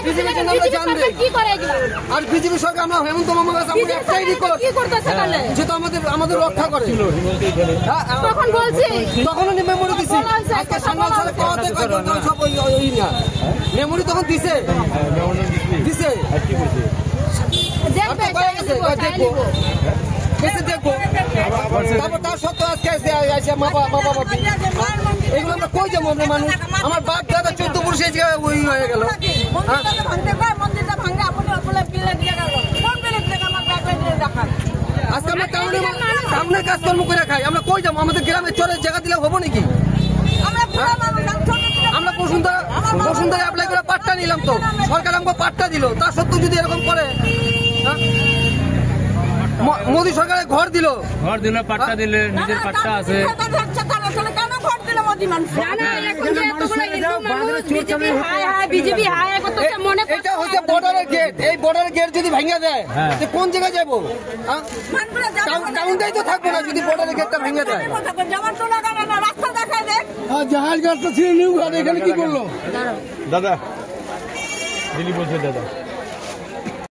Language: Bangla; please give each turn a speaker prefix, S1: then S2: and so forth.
S1: বিজেপির জন্য আমরা জান দেই আর বিজেপি সরকার আমরা হেমন্ত মামার কাছে আমরা একটাই রিকোয়েস্ট যেটা আমাদের রক্ষা করে তখন বলছি তখনও মেমোরি দিছি আজকে সামনে সালে কওয়াতে সব ওই না মেমোরি তখন দিছে আর কি বলছে দেখবো তারপর তার সত্ত্বেও আজকে মা বাবা এগুলো আমরা কই যাবো আমরা মানুষ আমার বাপ দাদা 14 পুরুষ এই জায়গায় ওই হয়ে গেল আজকে আমরা সামনে কাজকর্ম করে খাই আমরা কই যাবো আমাদের গ্রামে চরের জায়গা দিলে হবো নাকি আমরা বসুন্ধরা অ্যাপ্লাই করে পাট্টা নিলাম তো সরকার আমাকে পাট্টা দিল তা সত্ত্বেও যদি এরকম করে মোদী সরকারের ঘর দিল পাট্টা দিলে নিজের পাট্টা আছে এটা হচ্ছে বর্ডারের গেট এই বর্ডারের গেট যদি ভেঙে দেয় কোন জায়গায় যাবো টাউনটাই তো থাকবো না যদি বর্ডারের গেটটা ভেঙে দেয় জাহাজ গাছটা ছিল নিউ ঘাট এখানে কি করলো দাদা দিলি বলছে দাদা